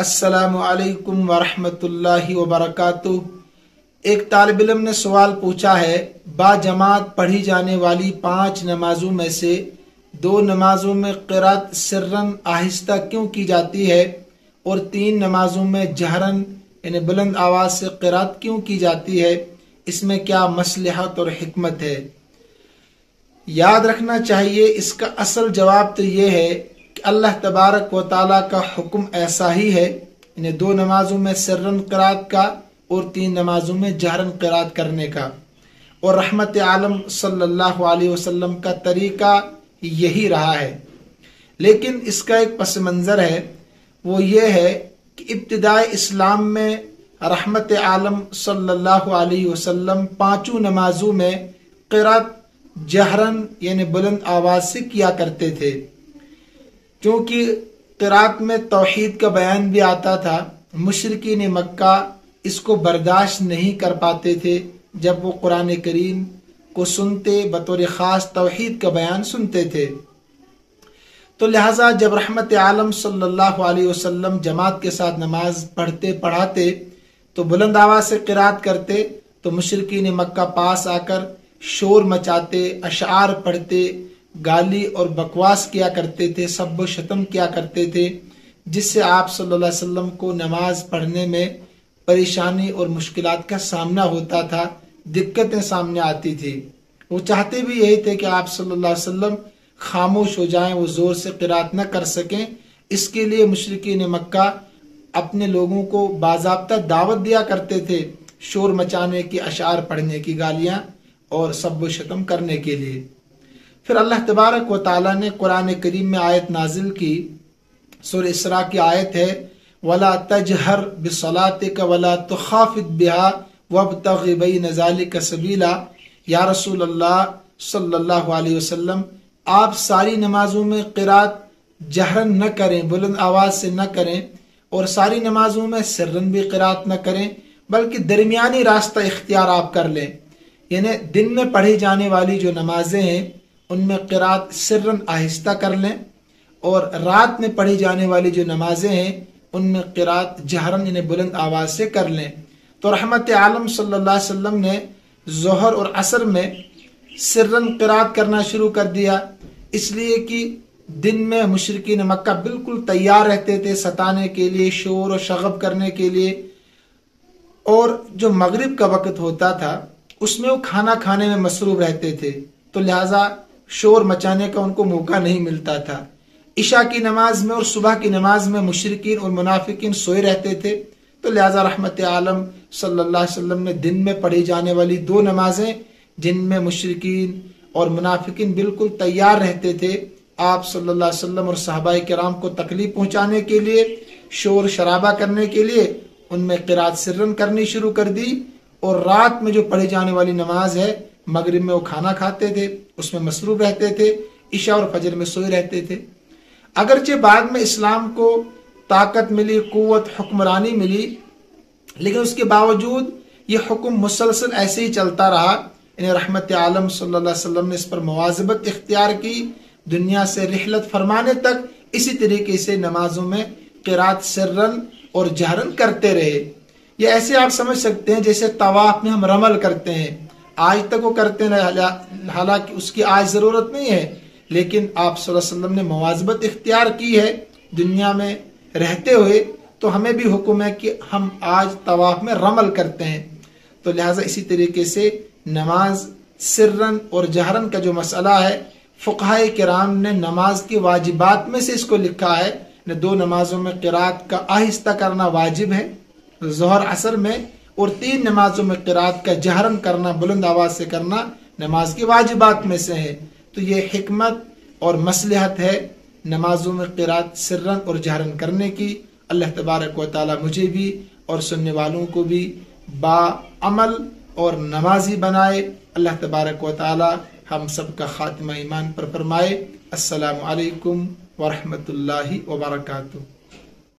السلام علیکم ورحمۃ اللہ وبرکاتہ۔ ایک طالب علم نے سوال پوچھا ہے، با جماعت پڑھی جانے والی 5 نمازوں میں سے 2 نمازوں میں قرات سرن آہستہ کیوں کی جاتی ہے اور 3 نمازوں میں جہرن یعنی بلند آواز سے قرات کیوں کی جاتی ہے؟ اس میں کیا مصلحت اور حکمت ہے؟ یاد رکھنا چاہیے، اس کا اصل جواب تو یہ ہے کہ اللہ تبارک و تعالیٰ کا حکم ایسا ہی ہے، یعنی 2 نمازوں میں سرن قرات کا اور 3 نمازوں میں جہرن قرات کرنے کا، اور رحمت عالم صلی اللہ علیہ وسلم کا طریقہ یہی رہا ہے۔ لیکن اس کا ایک پس منظر ہے، وہ یہ ہے کہ ابتدائے اسلام میں رحمت عالم صلی اللہ علیہ وسلم 5 نمازوں میں قرات جہرن یعنی بلند آواز سے کیا کرتے تھے، کیونکہ قرات میں توحید کا بیان بھی آتا تھا۔ مشرکین مکہ اس کو برداشت نہیں کر پاتے تھے جب وہ قرآن کریم کو سنتے، بطور خاص توحید کا بیان سنتے تھے، تو لہٰذا جب رحمت عالم صلی اللہ علیہ وسلم جماعت کے ساتھ نماز پڑھاتے تو بلند آواز سے قرات کرتے، تو مشرکین مکہ پاس آ کر شور مچاتے، اشعار پڑھتے، گالی اور بکواس کیا کرتے تھے، سب و شتم کیا کرتے تھے، جس سے آپ صلی اللہ علیہ وسلم کو نماز پڑھنے میں پریشانی اور مشکلات کا سامنا ہوتا تھا، دقتیں سامنے آتی تھی۔ وہ چاہتے بھی یہی تھے کہ آپ صلی اللہ علیہ وسلم خاموش ہو جائیں، وہ زور سے قرات نہ کر سکیں۔ اس کے لیے مشرکین مکہ اپنے لوگوں کو باضابطہ دعوت دیا کرتے تھے شور مچانے کی، اشعار پڑھنے کی، گالیاں اور سب و شتم کرنے کے لیے۔ پھر اللہ تبارک و تعالیٰ نے قرآن کریم میں آیت نازل کی، سورہ اسراء کی آیت ہے، وَلَا تَجْهَرْ بِصَلَاتِكَ وَلَا تُخَافِتْ بِهَا وَابْتَغِ بَيْنَ ذَلِكَ سَبِيلًا۔ یا رسول اللہ صلی اللہ علیہ وسلم، آپ ساری نمازوں میں قرات جہرن نہ کریں، بلند آواز سے نہ کریں، اور ساری نمازوں میں سرن بھی قرات نہ کریں، بلکہ درمیانی راستہ اختیار آپ کر لیں، یعنی دن میں پڑھی جانے والی جو نمازیں ہیں ان میں قرات سرن آہستہ کر لیں، اور رات میں پڑھی جانے والی جو نمازیں ہیں ان میں قرات جہرن یعنی بلند آواز سے کر لیں۔ تو رحمت عالم صلی اللہ علیہ وسلم نے ظہر اور عصر میں سرن قرات کرنا شروع کر دیا، اس لیے کہ دن میں مشرکین مکہ بالکل تیار رہتے تھے ستانے کے لیے، شور و شغب کرنے کے لیے، اور جو مغرب کا وقت ہوتا تھا اس میں وہ کھانا کھانے میں مصروف رہتے تھے، تو لہٰذا شور مچانے کا ان کو موقع نہیں ملتا تھا۔ عشاء کی نماز میں اور صبح کی نماز میں مشرکین اور منافقین سوئے رہتے تھے، تو لہٰذا رحمت عالم صلی اللہ علیہ وسلم نے دن میں پڑھی جانے والی 2 نمازیں جن میں مشرکین اور منافقین بالکل تیار رہتے تھے، آپ صلی اللہ علیہ وسلم اور صحابہ کرام کو تکلیف پہنچانے کے لیے، شور شرابہ کرنے کے لیے، ان میں قرات سرن کرنی شروع کر دی، اور رات میں جو پڑھی جانے والی نماز ہے مغرب میں وہ کھانا کھاتے تھے، اس میں مصروف رہتے تھے، عشاء اور فجر میں سوئے رہتے تھے۔ اگرچہ بعد میں اسلام کو طاقت ملی، قوت، حکمرانی ملی، لیکن اس کے باوجود یہ حکم مسلسل ایسے ہی چلتا رہا، یعنی رحمت عالم صلی اللہ علیہ وسلم نے اس پر مواظبت اختیار کی، دنیا سے رحلت فرمانے تک اسی طریقے سے نمازوں میں قرات سرن اور جہرن کرتے رہے۔ یہ ایسے آپ سمجھ سکتے ہیں جیسے طواف میں ہم رمل کرتے ہیں، آج تک وہ کرتے ہیں، حالانکہ اس کی آج ضرورت نہیں ہے، لیکن آپ صلی اللہ علیہ وسلم نے مواظبت اختیار کی ہے دنیا میں رہتے ہوئے، تو ہمیں بھی حکم ہے کہ ہم آج طواف میں رمل کرتے ہیں۔ تو لہٰذا اسی طریقے سے نماز سرن اور جہرن کا جو مسئلہ ہے، فقہائے کرام نے نماز کے واجبات میں سے اس کو لکھا ہے، 2 نمازوں میں قرات کا آہستہ کرنا واجب ہے، ظہر عصر میں، اور 3 نمازوں میں قرات کا جہرن کرنا، بلند آواز سے کرنا نماز کے واجبات میں سے ہے۔ تو یہ حکمت اور مصلحت ہے نمازوں میں قرات سرن اور جہرن کرنے کی۔ اللہ تبارک و تعالی مجھے بھی اور سننے والوں کو بھی با عمل اور نمازی بنائے۔ اللہ تبارک و تعالی ہم سب کا خاتمہ ایمان پر فرمائے۔ السلام علیکم ورحمۃ اللہ وبرکاتہ۔